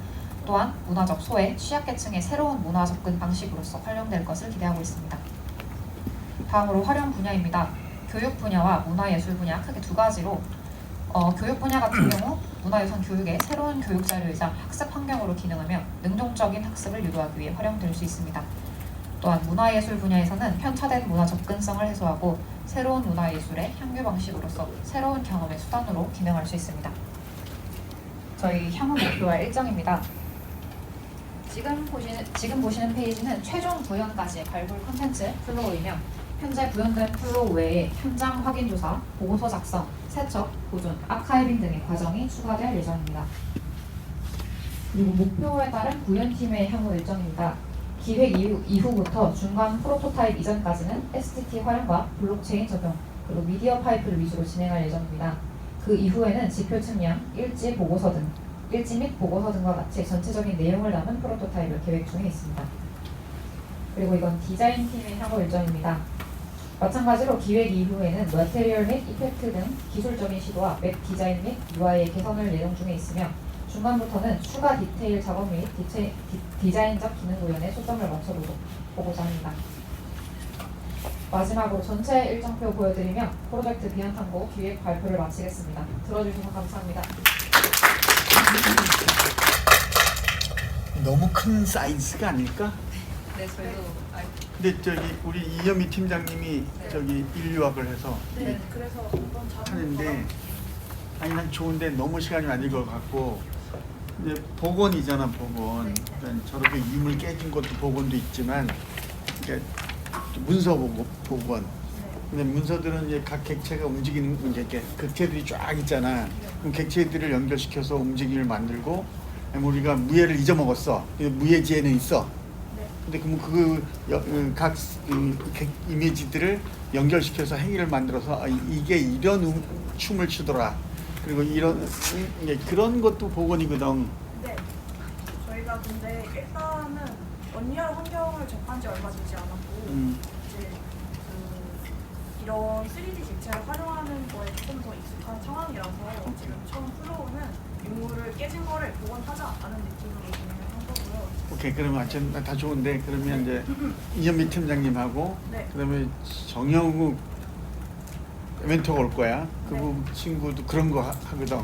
또한 문화적 소외, 취약계층의 새로운 문화 접근 방식으로서 활용될 것을 기대하고 있습니다. 다음으로 활용 분야입니다. 교육 분야와 문화예술 분야 크게 두 가지로 교육 분야 같은 경우 문화유산 교육의 새로운 교육 자료이자 학습 환경으로 기능하며 능동적인 학습을 유도하기 위해 활용될 수 있습니다. 또한 문화예술 분야에서는 편차된 문화 접근성을 해소하고 새로운 문화예술의 향유 방식으로서 새로운 경험의 수단으로 기능할 수 있습니다. 저희 향후 목표와 일정입니다. 지금 보시는 페이지는 최종 구현까지의 발굴 콘텐츠 플로우이며 현재 구현된 플로우 외에 현장 확인 조사, 보고서 작성, 세척, 보존, 아카이빙 등의 과정이 추가될 예정입니다. 그리고 목표에 따른 구현팀의 향후 일정입니다. 기획 이후부터 중간 프로토타입 이전까지는 STT 활용과 블록체인 적용, 그리고 미디어 파이프를 위주로 진행할 예정입니다. 그 이후에는 지표 측량, 일지 및 보고서 등과 같이 전체적인 내용을 담은 프로토타입을 계획 중에 있습니다. 그리고 이건 디자인팀의 향후 일정입니다. 마찬가지로 기획 이후에는 머티리얼 및 이펙트 등 기술적인 시도와 맵 디자인 및 UI의 개선을 예정 중에 있으며 중간부터는 추가 디테일 작업 및 디자인적 기능 구현에 초점을 맞춰보고자 합니다. 마지막으로 전체 일정표 보여드리며 프로젝트 비연 탐구 기획 발표를 마치겠습니다. 들어주셔서 감사합니다. 너무 큰 사이즈가 아닐까? 네, 저희도 근데 우리 이현미 팀장님이 인류학을 해서 네, 그래서 이번 하는데 난 좋은데 너무 시간이 많이 걸어갖고 이제 복원이잖아 복원. 그러니까 저렇게 유물 깨진 것도 복원도 있지만 그러니까 문서 복원. 근데 문서들은 이제 각 객체가 움직이는 이제 객체들이 쫙 있잖아. 그럼 객체들을 연결시켜서 움직임을 만들고 우리가 무예를 잊어먹었어. 무예지에는 있어. 근데 그럼 각 이미지들을 연결시켜서 행위를 만들어서 이게 이런 춤을 추더라. 그리고 그런 것도 복원이거든. 네. 저희가 근데 일단은 언리얼 환경을 접한 지 얼마 되지 않았고 이제 이런 3D 객체를 활용하는 거에 조금 더 익숙한 상황이라서 지금 처음 플로우는 유물을 깨진 거를 복원하자라는 느낌으로 진행을 한 거고요. 오케이, 그러면 다 좋은데 그러면 이제 이현미 팀장님하고 네. 그다음에 정영욱 멘토가 올 거야. 그 친구도 그런 거 하거든.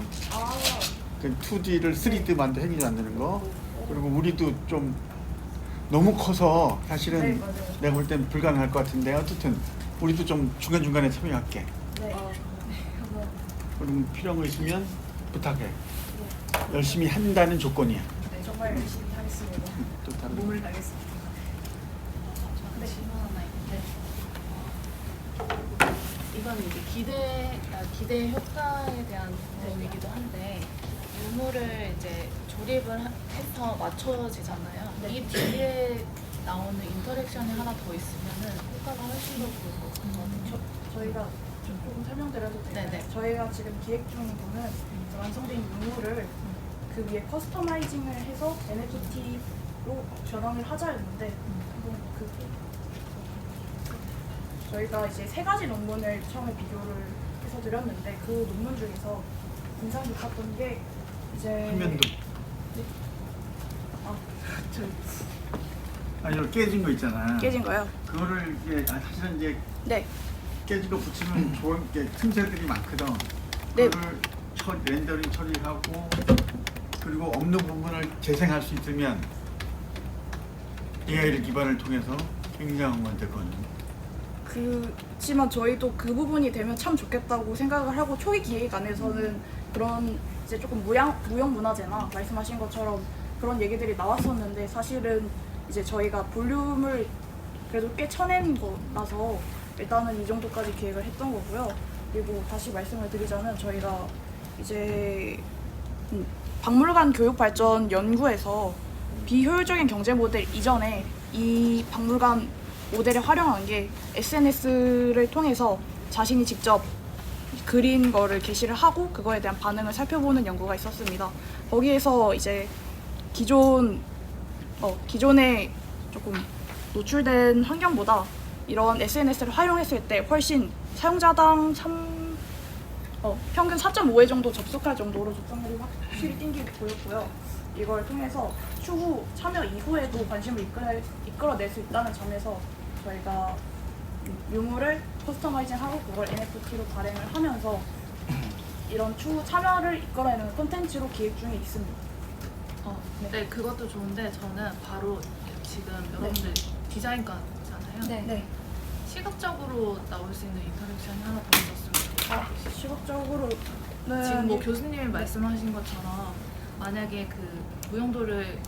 그 2D를 3D만 행위 만드는 거. 그리고 우리도 좀 너무 커서 사실은 네, 맞아요. 내가 볼 땐 불가능할 것 같은데 어쨌든 우리도 좀 중간중간에 참여할게. 네. 그럼 필요한 거 있으면 부탁해. 열심히 한다는 조건이야. 네, 정말 열심히 하겠습니다. 또 다른 거. 몸을 다하겠습니다. 저는 질문 하나 있는데 이건 이제 기대 효과에 대한 내용이기도 한데 유물을 이제 조립을 해서 맞춰지잖아요. 네. 이 뒤에 나오는 인터랙션이 하나 더 있으면은 효과가 훨씬 더 좋을 것 같거든요. 저희가 좀 조금 설명드려도 될까요? 네네. 저희가 지금 기획 중인 거는 완성된 유물을 그 위에 커스터마이징을 해서 NFT로 변환을 하자였는데 한번 저희가 이제 3가지 논문을 처음에 비교를 해서 드렸는데 그 논문 중에서 인상 깊었던 게 이제 화면도 이거 깨진 거 있잖아. 깨진 거요? 그거를 이제 사실은 이제 네. 깨진 거 붙이면 좋은 게 틈새들이 많거든. 네. 그걸 렌더링 처리하고 그리고 없는 부분을 재생할 수 있으면 AI를 기반을 통해서 굉장한 건 됐거든요. 그렇지만 저희도 그 부분이 되면 참 좋겠다고 생각을 하고 초기 기획 안에서는 그런 이제 조금 무형문화재나 말씀하신 것처럼 그런 얘기들이 나왔었는데 사실은 이제 저희가 볼륨을 그래도 꽤 쳐낸 거라서 일단은 이 정도까지 기획을 했던 거고요. 그리고 다시 말씀을 드리자면 저희가 이제 박물관 교육 발전 연구에서 비효율적인 경제 모델 이전에 이 박물관 모델을 활용한 게 SNS를 통해서 자신이 직접 그린 거를 게시를 하고 그거에 대한 반응을 살펴보는 연구가 있었습니다. 거기에서 이제 기존에 조금 노출된 환경보다 이런 SNS를 활용했을 때 훨씬 사용자당 평균 4.5회 정도 접속할 정도로 접속률이 확실히 띵기게 보였고요. 이걸 통해서 추후 참여 이후에도 관심을 이끌어낼 수 있다는 점에서 저희가 유물을 커스터마이징하고 그걸 NFT로 발행을 하면서 이런 추후 참여를 이끌어내는 콘텐츠로 기획 중에 있습니다. 네, 그것도 좋은데 저는 바로 지금 여러분들 디자인과잖아요. 네. 시각적으로 나올 수 있는 인터랙션이 하나 더 있었습니다. 시각적으로는 지금 뭐 교수님이 말씀하신 것처럼 만약에 그 무용도를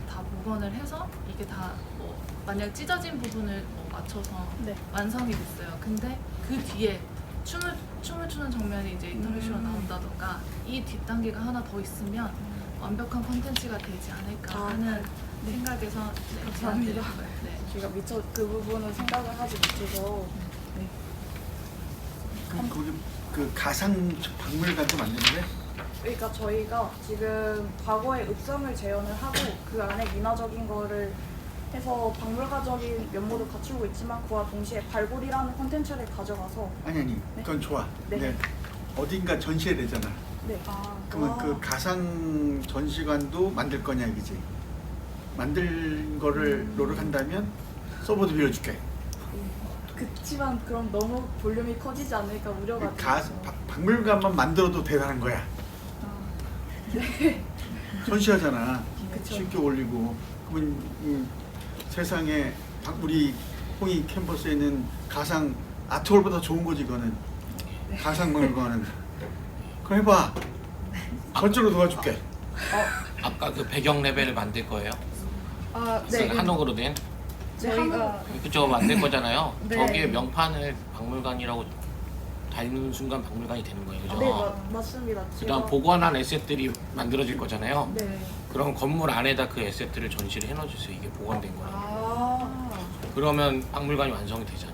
다 복원을 해서 이게 다 뭐 만약 찢어진 부분을 뭐 맞춰서 네. 완성이 됐어요. 근데 그 뒤에 춤을 추는 장면이 이제 인터랙션으로 나온다던가 이 뒷단계가 하나 더 있으면 완벽한 콘텐츠가 되지 않을까 하는 생각에서 감사합니다. 네. 저희가 미처 그 부분은 생각을 하지 못해서 그럼 거기 그 가상 박물관도 만드는데 그러니까 저희가 지금 과거의 읍성을 재현을 하고 그 안에 민화적인 거를 해서 박물가적인 면모도 갖추고 있지만 그와 동시에 발굴이라는 콘텐츠를 가져가서 아니 그건 좋아. 네. 네. 어딘가 전시해야 되잖아. 네. 그러면 그 가상 전시관도 만들 거냐 이거지. 만들 거를 노력한다면 서버도 빌려줄게. 그치만 그럼 너무 볼륨이 커지지 않을까 우려가 박물관만 만들어도 대단한 거야. 전시하잖아. 그쵸. 쉽게 올리고. 그러면 세상에 우리 홍익 캠퍼스에 있는 가상 아트홀보다 좋은 거지 그거는. 가상 박물관은. 그럼 해봐. 절대로 도와줄게. 아까 그 배경 레벨을 만들 거예요? 네. 한옥으로 된? 저희가 그쪽 만들 거잖아요. 네. 저기에 명판을 박물관이라고 달는 순간 박물관이 되는 거예요. 그죠? 네 맞습니다. 그다음 복원한 에셋들이 만들어질 거잖아요. 네. 그럼 건물 안에다 그 에셋들을 전시를 해놓으세요. 이게 복원된 거예요. 그러면 박물관이 완성이 되잖아.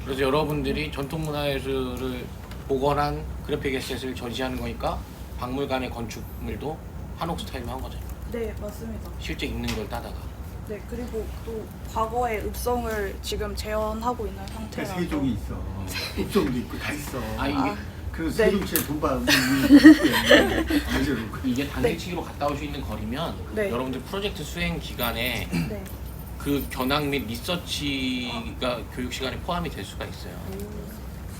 그래서 여러분들이 전통문화예술을 복원한 그래픽 에셋을 전시하는 거니까 박물관의 건축물도 한옥 스타일로 한 거잖아요. 네 맞습니다. 실제 있는 걸 따다가. 네 그리고 또 과거의 읍성을 지금 재현하고 있는 상태라서 세종이 있어. 읍성도 있고 다 있어. 이게 그래서 네. 세종시에 돈 받으면 이게 당일치기로 갔다 올 수 있는 거리면 네. 여러분들 프로젝트 수행 기간에 네. 그 견학 및 리서치가 교육 시간에 포함이 될 수가 있어요.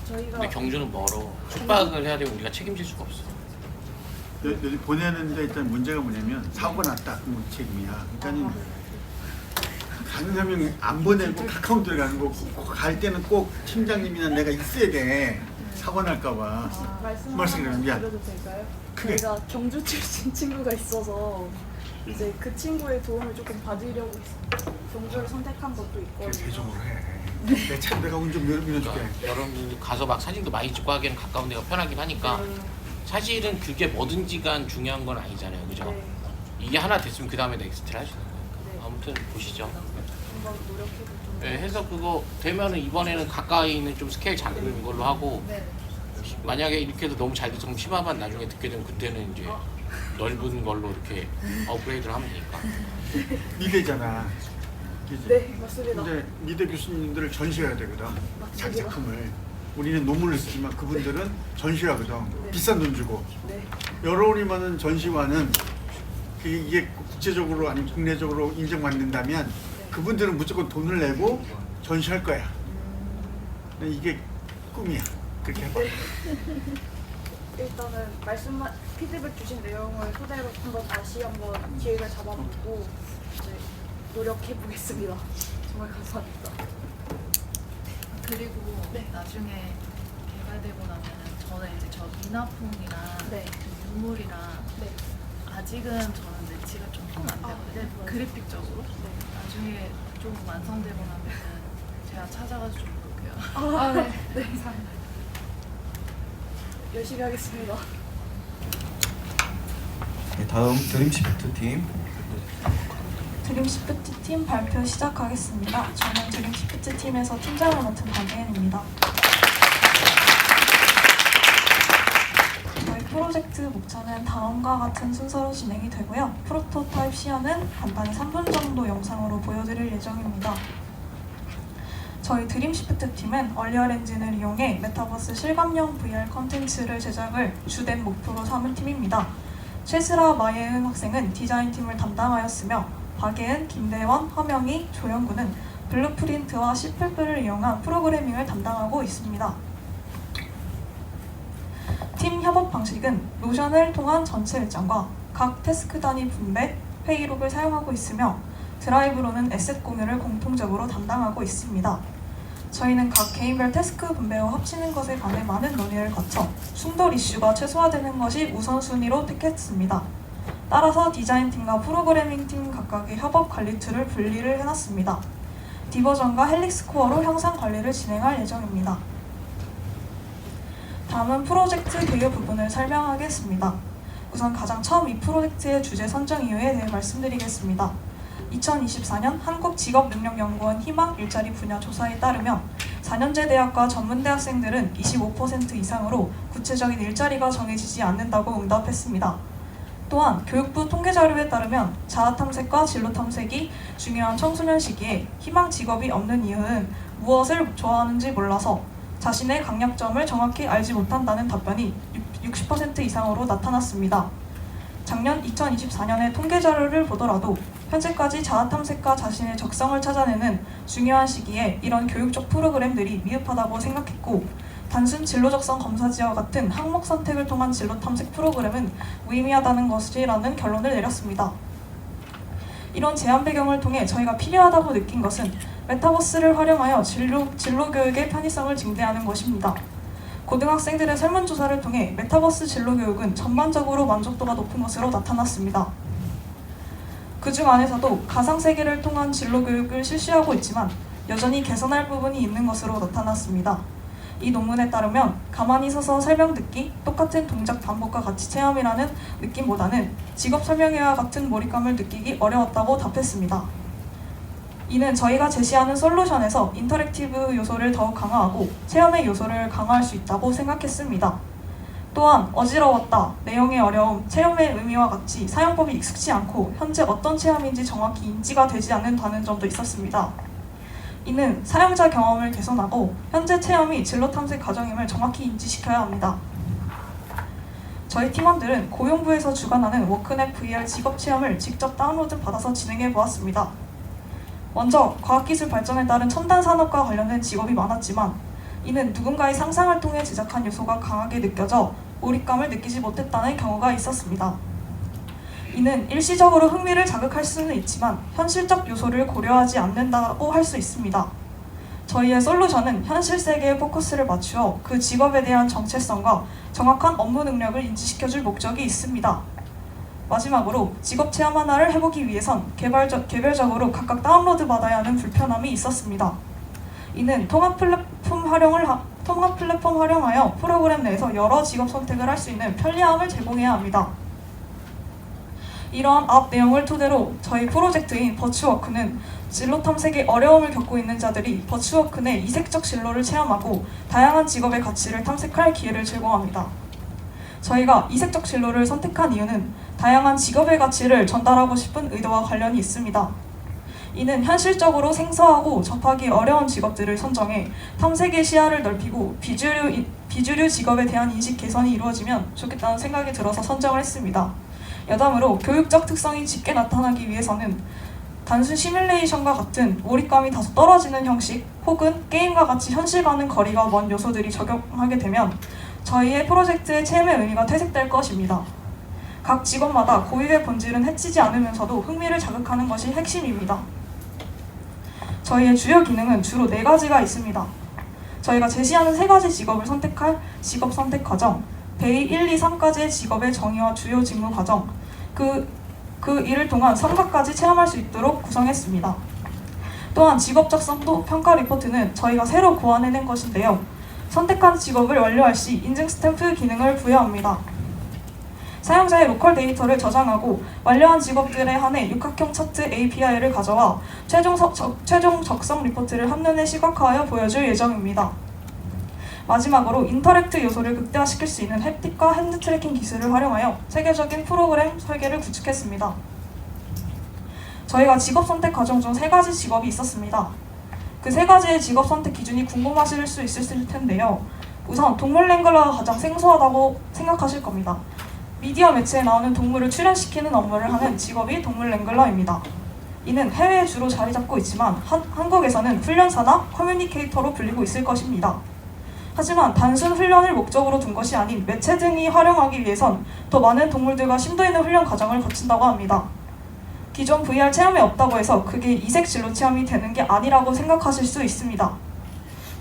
저희가 근데 경주는 멀어. 숙박을 해야 되고 우리가 책임질 수가 없어. 여기 보내는데 일단 문제가 뭐냐면 사고 났다 그럼 우리 책임이야. 그러니까 가는 사람이 안 보내고 카카오톡 가는 거 갈 때는 꼭 팀장님이나 내가 있어야 돼. 사고 날까봐. 말씀하시면 미안. 드려도 될까요? 크게. 저희가 경주 출신 친구가 있어서 이제 그 친구의 도움을 조금 받으려고 경주를 선택한 것도 그래 있거든요. 세종으로 해. 내 차 내가 운전 밀어줄게. 그러니까 여러분들 가서 막 사진도 많이 찍고 하기에는 가까운 데가 편하긴 하니까 사실은 그게 뭐든지 간 중요한 건 아니잖아요. 그죠? 네. 이게 하나 됐으면 그 다음에 넥스트를 할 수 있는 거니까. 아무튼 보시죠. 한번 노력해볼 좀. 네, 해서 그거 되면은 이번에는 가까이 있는 좀 스케일 작은 걸로 하고 네. 만약에 이렇게 해도 너무 잘 돼서 그럼 10화만 나중에 듣게 되면 그때는 이제 넓은 걸로 이렇게 업그레이드를 하면 되니까. 미대잖아. 그지? 네 맞습니다. 근데 미대 교수님들을 전시해야 되거든. 자기 작품을. 우리는 논문을 쓰지만 그분들은 전시하거든. 네. 비싼 돈 주고. 네. 여러 오리만은 전시관은 이게 국제적으로 아니면 국내적으로 인정받는다면 그분들은 무조건 돈을 내고 전시할 거야. 근데 이게 꿈이야. 그렇게 해봐. 일단은 피드백 주신 내용을 토대로 한번 다시 한번 기획을 잡아보고 이제 노력해 보겠습니다. 정말 감사합니다. 그리고 나중에 개발되고 나면은 저는 이제 저 미나풍이랑 네. 그 유물이랑 네. 아직은 저는 매치가 조금 안 되거든요. 그래픽적으로. 나중에 좀 완성되고 나면은 제가 찾아가서 좀 볼게요. 아, 네. 네. 감사합니다. 열심히 하겠습니다. 네, 다음 드림시프트 팀. 드림시프트 팀 발표 시작하겠습니다. 저는 드림시프트 팀에서 팀장을 맡은 박예은입니다. 저희 프로젝트 목차는 다음과 같은 순서로 진행이 되고요. 프로토타입 시연은 간단히 3분 정도 영상으로 보여드릴 예정입니다. 저희 드림시프트 팀은 얼리얼 엔진을 이용해 메타버스 실감형 VR 컨텐츠를 제작을 주된 목표로 삼은 팀입니다. 최슬아 마예은 학생은 디자인팀을 담당하였으며 박예은, 김대원, 허명희, 조영구는 블루프린트와 C++을 이용한 프로그래밍을 담당하고 있습니다. 팀 협업 방식은 노션을 통한 전체 일정과 각 태스크 단위 분배, 회의록을 사용하고 있으며 드라이브로는 에셋 공유를 공통적으로 담당하고 있습니다. 저희는 각 개인별 태스크 분배와 합치는 것에 관해 많은 논의를 거쳐 충돌 이슈가 최소화되는 것이 우선순위로 택했습니다. 따라서 디자인팀과 프로그래밍팀 각각의 협업 관리 툴을 분리를 해놨습니다. 디버전과 헬릭스 코어로 형상 관리를 진행할 예정입니다. 다음은 프로젝트 개요 부분을 설명하겠습니다. 우선 가장 처음 이 프로젝트의 주제 선정 이유에 대해 말씀드리겠습니다. 2024년 한국직업능력연구원 희망 일자리 분야 조사에 따르면 4년제 대학과 전문대학생들은 25% 이상으로 구체적인 일자리가 정해지지 않는다고 응답했습니다. 또한 교육부 통계자료에 따르면 자아탐색과 진로탐색이 중요한 청소년 시기에 희망 직업이 없는 이유는 무엇을 좋아하는지 몰라서 자신의 강약점을 정확히 알지 못한다는 답변이 60% 이상으로 나타났습니다. 작년 2024년의 통계자료를 보더라도 현재까지 자아탐색과 자신의 적성을 찾아내는 중요한 시기에 이런 교육적 프로그램들이 미흡하다고 생각했고 단순 진로적성 검사지와 같은 항목 선택을 통한 진로 탐색 프로그램은 무의미하다는 것이라는 결론을 내렸습니다. 이런 제한 배경을 통해 저희가 필요하다고 느낀 것은 메타버스를 활용하여 진로 교육의 편의성을 증대하는 것입니다. 고등학생들의 설문조사를 통해 메타버스 진로 교육은 전반적으로 만족도가 높은 것으로 나타났습니다. 그중 안에서도 가상세계를 통한 진로 교육을 실시하고 있지만 여전히 개선할 부분이 있는 것으로 나타났습니다. 이 논문에 따르면 가만히 서서 설명 듣기, 똑같은 동작 반복과 같이 체험이라는 느낌보다는 직업 설명회와 같은 몰입감을 느끼기 어려웠다고 답했습니다. 이는 저희가 제시하는 솔루션에서 인터랙티브 요소를 더욱 강화하고 체험의 요소를 강화할 수 있다고 생각했습니다. 또한 어지러웠다, 내용의 어려움, 체험의 의미와 같이 사용법이 익숙치 않고 현재 어떤 체험인지 정확히 인지가 되지 않는다는 점도 있었습니다. 이는 사용자 경험을 개선하고 현재 체험이 진로 탐색 과정임을 정확히 인지시켜야 합니다. 저희 팀원들은 고용부에서 주관하는 워크넷 VR 직업 체험을 직접 다운로드 받아서 진행해 보았습니다. 먼저 과학기술 발전에 따른 첨단 산업과 관련된 직업이 많았지만 이는 누군가의 상상을 통해 제작한 요소가 강하게 느껴져 몰입감을 느끼지 못했다는 경우가 있었습니다. 이는 일시적으로 흥미를 자극할 수는 있지만 현실적 요소를 고려하지 않는다고 할 수 있습니다. 저희의 솔루션은 현실 세계에 포커스를 맞추어 그 직업에 대한 정체성과 정확한 업무 능력을 인지시켜줄 목적이 있습니다. 마지막으로 직업 체험 하나를 해보기 위해선 개별적으로 각각 다운로드 받아야 하는 불편함이 있었습니다. 이는 통합 플랫폼 활용하여 프로그램 내에서 여러 직업 선택을 할 수 있는 편리함을 제공해야 합니다. 이러한 앞 내용을 토대로 저희 프로젝트인 버추워크는 진로 탐색에 어려움을 겪고 있는 자들이 버추워크 내 이색적 진로를 체험하고 다양한 직업의 가치를 탐색할 기회를 제공합니다. 저희가 이색적 진로를 선택한 이유는 다양한 직업의 가치를 전달하고 싶은 의도와 관련이 있습니다. 이는 현실적으로 생소하고 접하기 어려운 직업들을 선정해 탐색의 시야를 넓히고 비주류 직업에 대한 인식 개선이 이루어지면 좋겠다는 생각이 들어서 선정을 했습니다. 여담으로 교육적 특성이 짙게 나타나기 위해서는 단순 시뮬레이션과 같은 몰입감이 다소 떨어지는 형식 혹은 게임과 같이 현실과는 거리가 먼 요소들이 적용하게 되면 저희의 프로젝트의 체험의 의미가 퇴색될 것입니다. 각 직업마다 고유의 본질은 해치지 않으면서도 흥미를 자극하는 것이 핵심입니다. 저희의 주요 기능은 주로 4가지가 있습니다. 저희가 제시하는 3가지 직업을 선택할 직업 선택 과정, 데이 1, 2, 3까지의 직업의 정의와 주요 직무 과정, 그 일을 통한 성과까지 체험할 수 있도록 구성했습니다. 또한 직업 적성도 평가 리포트는 저희가 새로 고안해낸 것인데요. 선택한 직업을 완료할 시 인증 스탬프 기능을 부여합니다. 사용자의 로컬 데이터를 저장하고 완료한 직업들에 한해 육각형 차트 API를 가져와 최종 적성 리포트를 한눈에 시각화하여 보여줄 예정입니다. 마지막으로 인터랙트 요소를 극대화시킬 수 있는 햅틱과 핸드 트래킹 기술을 활용하여 체계적인 프로그램 설계를 구축했습니다. 저희가 직업 선택 과정 중 3가지 직업이 있었습니다. 그 3가지의 직업 선택 기준이 궁금하실 수 있을 텐데요. 우선 동물 랭글러가 가장 생소하다고 생각하실 겁니다. 미디어 매체에 나오는 동물을 출연시키는 업무를 하는 직업이 동물 랭글러입니다. 이는 해외에 주로 자리 잡고 있지만 한국에서는 훈련사나 커뮤니케이터로 불리고 있을 것입니다. 하지만 단순 훈련을 목적으로 둔 것이 아닌 매체 등이 활용하기 위해선 더 많은 동물들과 심도 있는 훈련 과정을 거친다고 합니다. 기존 VR 체험에 없다고 해서 그게 이색 진로 체험이 되는 게 아니라고 생각하실 수 있습니다.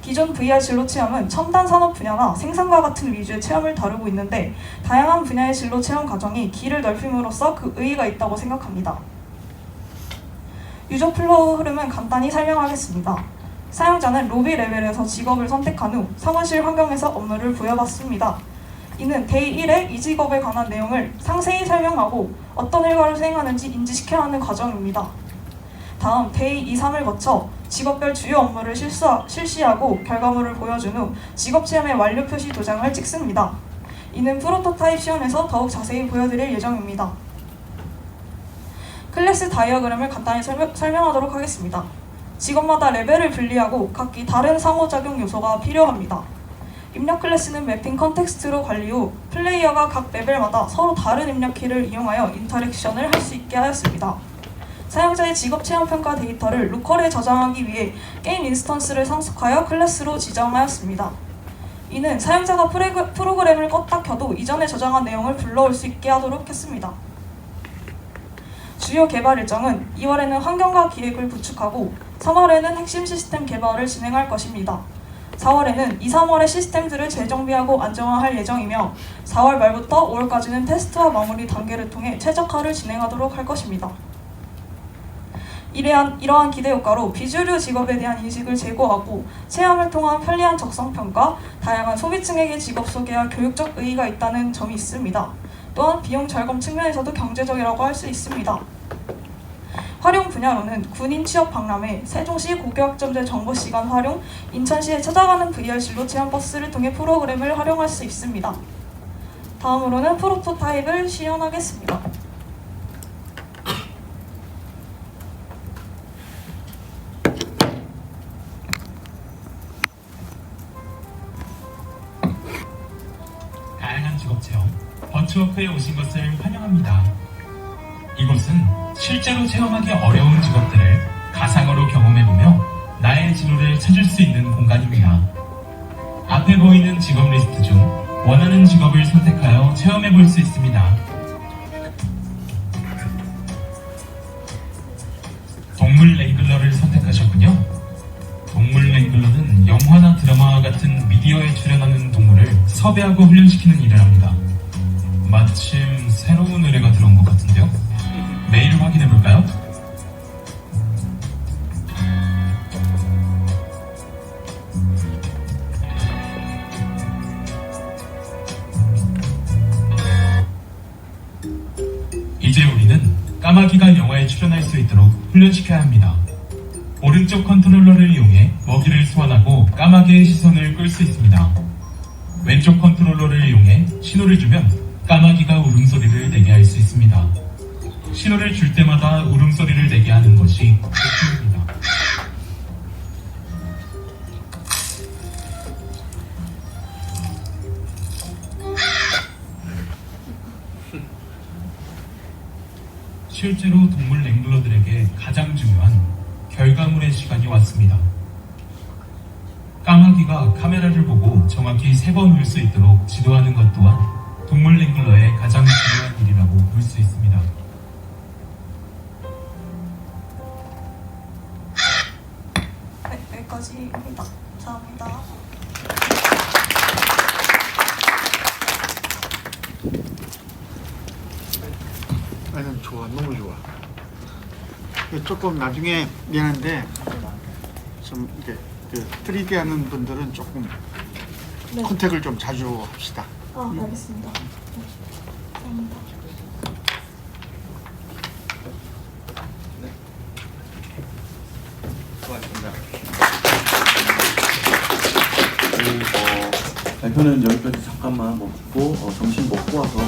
기존 VR 진로 체험은 첨단 산업 분야나 생산과 같은 위주의 체험을 다루고 있는데 다양한 분야의 진로 체험 과정이 길을 넓힘으로써 그 의의가 있다고 생각합니다. 유저 플로우 흐름은 간단히 설명하겠습니다. 사용자는 로비 레벨에서 직업을 선택한 후 사무실 환경에서 업무를 부여받습니다. 이는 데이 1에 이 직업에 관한 내용을 상세히 설명하고 어떤 일과를 수행하는지 인지시켜야 하는 과정입니다. 다음 데이 2, 3을 거쳐 직업별 주요 업무를 실시하고 결과물을 보여준 후 직업 체험의 완료 표시 도장을 찍습니다. 이는 프로토타입 시연에서 더욱 자세히 보여드릴 예정입니다. 클래스 다이어그램을 간단히 설명하도록 하겠습니다. 직업마다 레벨을 분리하고 각기 다른 상호작용 요소가 필요합니다. 입력 클래스는 매핑 컨텍스트로 관리 후 플레이어가 각 레벨마다 서로 다른 입력 키를 이용하여 인터랙션을 할 수 있게 하였습니다. 사용자의 직업 체험 평가 데이터를 로컬에 저장하기 위해 게임 인스턴스를 상속하여 클래스로 지정하였습니다. 이는 사용자가 프로그램을 껐다 켜도 이전에 저장한 내용을 불러올 수 있게 하도록 했습니다. 주요 개발 일정은 2월에는 환경과 기획을 구축하고 3월에는 핵심 시스템 개발을 진행할 것입니다. 4월에는 2, 3월에 시스템들을 재정비하고 안정화할 예정이며 4월 말부터 5월까지는 테스트와 마무리 단계를 통해 최적화를 진행하도록 할 것입니다. 이러한 기대 효과로 비주류 직업에 대한 인식을 제고하고 체험을 통한 편리한 적성평가, 다양한 소비층에게 직업 소개와 교육적 의의가 있다는 점이 있습니다. 또한 비용 절감 측면에서도 경제적이라고 할 수 있습니다. 활용 분야로는 군인 취업 박람회, 세종시 고교학점제 정보시간 활용, 인천시에 찾아가는 VR 진로 체험 버스를 통해 프로그램을 활용할 수 있습니다. 다음으로는 프로토타입을 시연하겠습니다. 다양한 직업 체험, 버추워크에 오신 것을 환영합니다. 이곳은 실제로 체험하기 어려운 직업들을 가상으로 경험해보며 나의 진로를 찾을 수 있는 공간입니다. 앞에 보이는 직업 리스트 중 원하는 직업을 선택하여 체험해볼 수 있습니다. 동물 랭글러를 선택하셨군요. 동물 랭글러는 영화나 드라마와 같은 미디어에 출연하는 동물을 섭외하고 훈련시키는 일을 합니다. 마침 새로운 의뢰가 들어온 것 같은데요. 메일 확인해볼까요? 이제 우리는 까마귀가 영화에 출연할 수 있도록 훈련시켜야 합니다. 오른쪽 컨트롤러를 이용해 먹이를 소환하고 까마귀의 시선을 끌 수 있습니다. 왼쪽 컨트롤러를 이용해 신호를 주면 까마귀가 울음소리를 내게 할 수 있습니다. 신호를 줄 때마다 울음소리를 내게 하는 것이 목표입니다. 실제로 동물 랭글러들에게 가장 중요한 결과물의 시간이 왔습니다. 까마귀가 카메라를 보고 정확히 3번 울 수 있도록 지도하는 것 또한 동물 랭글러의 가장 중요한 일이라고 볼 수 있습니다. 네, 여기까지입니다. 감사합니다. 나는 좋아, 너무 좋아. 조금 나중에 미안한데 좀 이렇게 그 3D 하는 분들은 조금 네. 컨택을 좀 자주 합시다. 알겠습니다. 네. 감사합니다. 수고하셨습니다. 발표는 여기까지 잠깐만 멈추고 점심 먹고 와서